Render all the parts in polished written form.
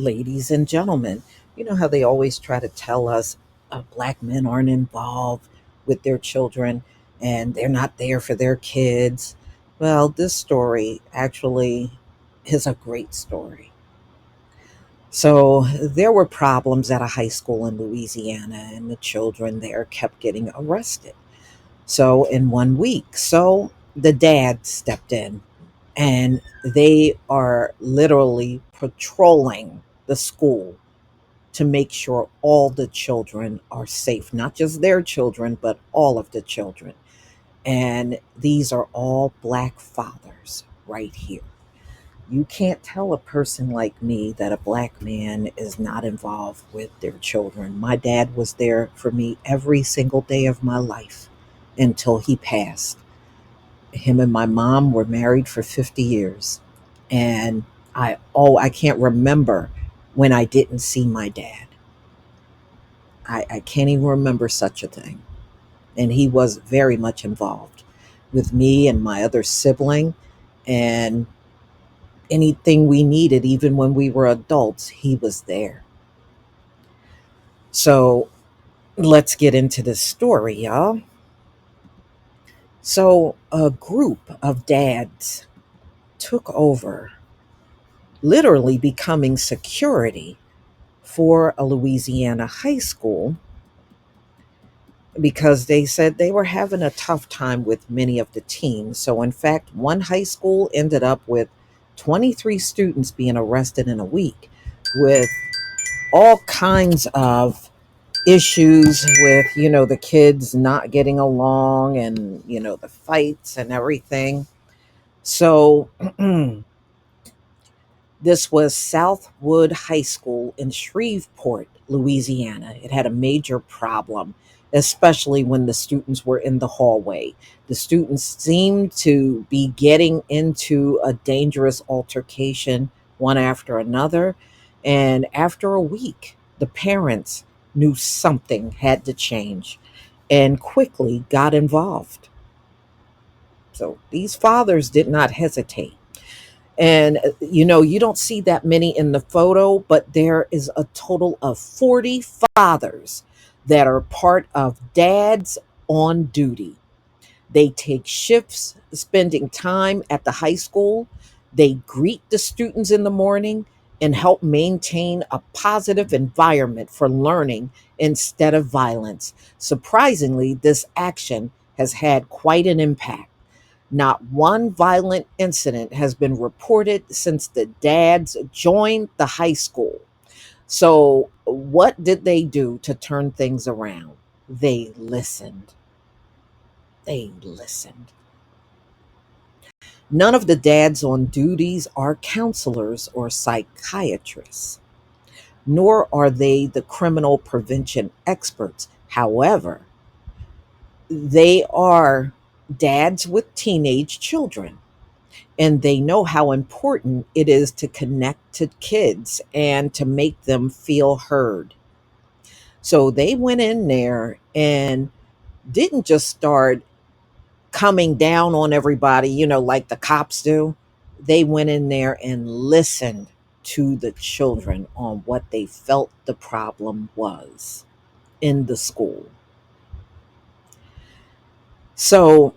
ladies and gentlemen, you know how they always try to tell us black men aren't involved with their children and they're not there for their kids. Well, this story actually is a great story. So, there were problems at a high school in Louisiana, and the children there kept getting arrested. So, in 1 week, the dad stepped in and they are literally patrolling the school to make sure all the children are safe, not just their children, but all of the children. And these are all black fathers right here. You can't tell a person like me that a black man is not involved with their children. My dad was there for me every single day of my life until he passed. Him and my mom were married for 50 years. And I can't remember when I didn't see my dad. I can't even remember such a thing. And he was very much involved with me and my other sibling. And anything we needed, even when we were adults, he was there. So let's get into this story, y'all. So a group of dads took over, literally becoming security for a Louisiana high school because they said they were having a tough time with many of the teens. So, in fact, one high school ended up with 23 students being arrested in a week with all kinds of issues with, the kids not getting along and, the fights and everything. So, this was Southwood High School in Shreveport, Louisiana. It had a major problem, especially when the students were in the hallway. The students seemed to be getting into a dangerous altercation one after another. And after a week, the parents knew something had to change and quickly got involved. So these fathers did not hesitate. And, you don't see that many in the photo, but there is a total of 40 fathers that are part of Dads on Duty. They take shifts spending time at the high school. They greet the students in the morning and help maintain a positive environment for learning instead of violence. Surprisingly, this action has had quite an impact. Not one violent incident has been reported since the dads joined the high school. So, what did they do to turn things around? They listened. They listened. None of the dads on duties are counselors or psychiatrists, nor are they the criminal prevention experts. However, they are dads with teenage children, and they know how important it is to connect to kids and to make them feel heard. So they went in there and didn't just start coming down on everybody, like the cops do. They went in there and listened to the children on what they felt the problem was in the school. So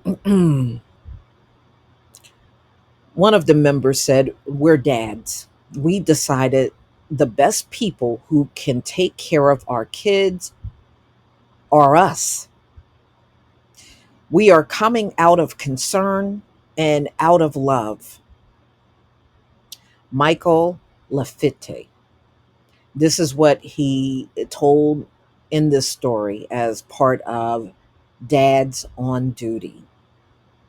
one of the members said, "We're dads. We decided the best people who can take care of our kids are us. We are coming out of concern and out of love." Michael Lafitte. This is what he told in this story as part of Dads on Duty.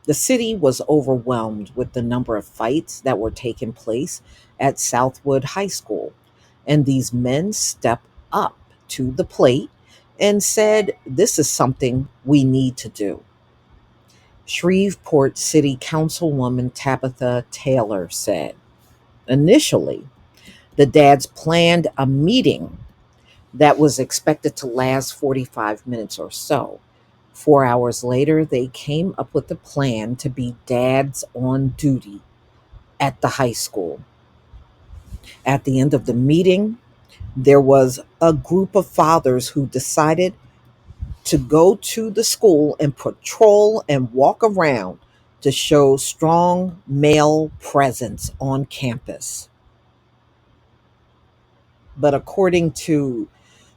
The city was overwhelmed with the number of fights that were taking place at Southwood High School, and these men stepped up to the plate and said, "This is something we need to do." Shreveport City Councilwoman Tabitha Taylor said, initially, the dads planned a meeting that was expected to last 45 minutes or so. 4 hours later, they came up with a plan to be dads on duty at the high school. At the end of the meeting, there was a group of fathers who decided to go to the school and patrol and walk around to show strong male presence on campus. But according to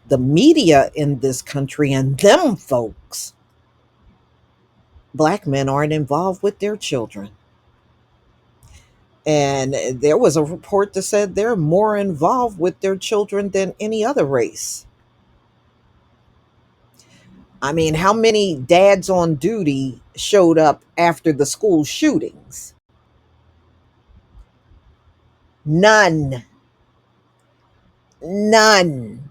the media in this country and them folks, black men aren't involved with their children. And there was a report that said they're more involved with their children than any other race. I mean, how many dads on duty showed up after the school shootings? None. None.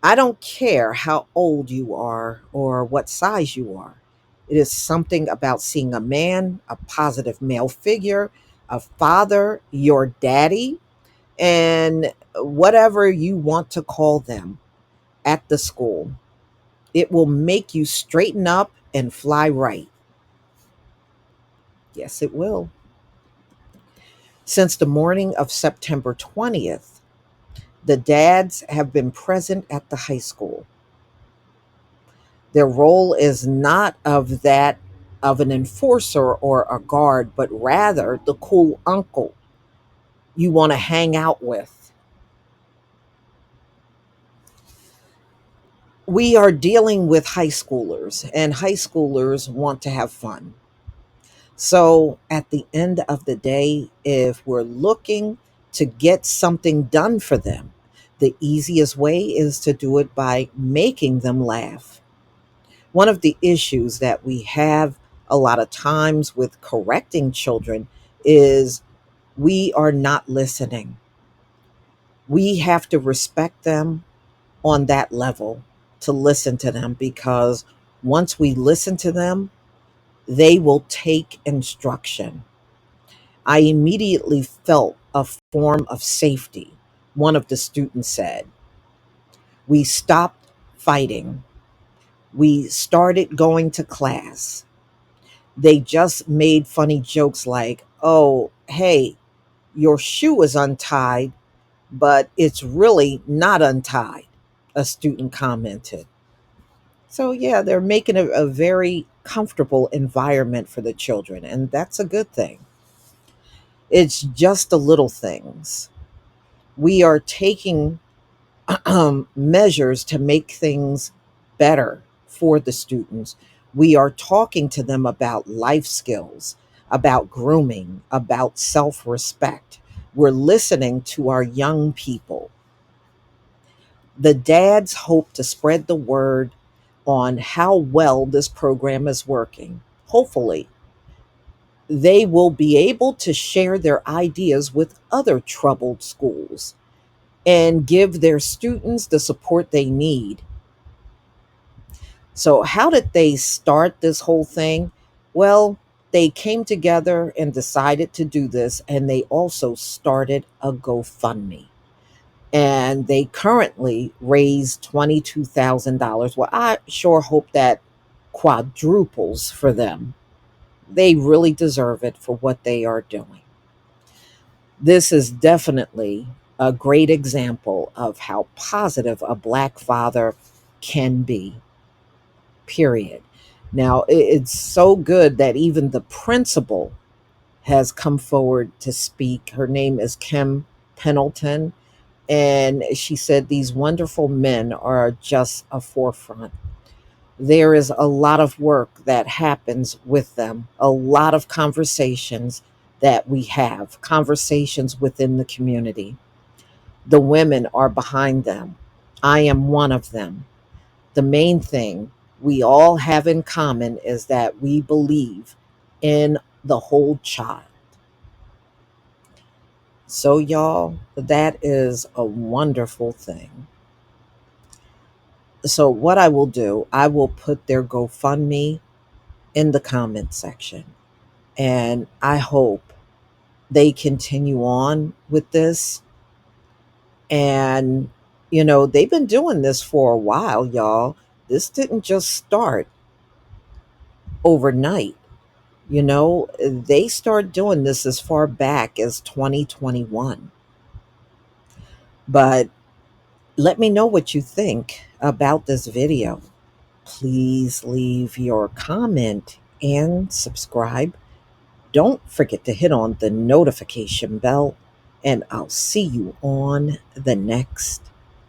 I don't care how old you are or what size you are. It is something about seeing a man, a positive male figure, a father, your daddy, and whatever you want to call them at the school. It will make you straighten up and fly right. Yes, it will. Since the morning of September 20th, the dads have been present at the high school. Their role is not of that of an enforcer or a guard, but rather the cool uncle you want to hang out with. We are dealing with high schoolers, and high schoolers want to have fun. So, at the end of the day, if we're looking to get something done for them, the easiest way is to do it by making them laugh. One of the issues that we have a lot of times with correcting children is we are not listening. We have to respect them on that level to listen to them, because once we listen to them, they will take instruction. I immediately felt a form of safety. One of the students said, "We stopped fighting. We started going to class. They just made funny jokes like, oh, hey, your shoe is untied, but it's really not untied," a student commented. So, yeah, they're making a very comfortable environment for the children, and that's a good thing. It's just the little things. We are taking measures to make things better for the students. We are talking to them about life skills, about grooming, about self respect. We're listening to our young people. The dads hope to spread the word on how well this program is working. Hopefully, they will be able to share their ideas with other troubled schools and give their students the support they need. So, how did they start this whole thing? Well, they came together and decided to do this, and they also started a GoFundMe. And they currently raised $22,000. Well, I sure hope that quadruples for them. They really deserve it for what they are doing. This is definitely a great example of how positive a Black father can be, period. Now, it's so good that even the principal has come forward to speak. Her name is Kim Pendleton, and she said these wonderful men are just a forefront. There is a lot of work that happens with them, a lot of conversations that we have, conversations within the community. The women are behind them. I am one of them. The main thing we all have in common is that we believe in the whole child. So, y'all, that is a wonderful thing. So, what I will do, I will put their GoFundMe in the comment section. And I hope they continue on with this. And, they've been doing this for a while, y'all. This didn't just start overnight. They start doing this as far back as 2021. But let me know what you think about this video. Please leave your comment and subscribe. Don't forget to hit on the notification bell, and I'll see you on the next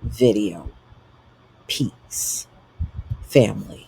video. Peace, family.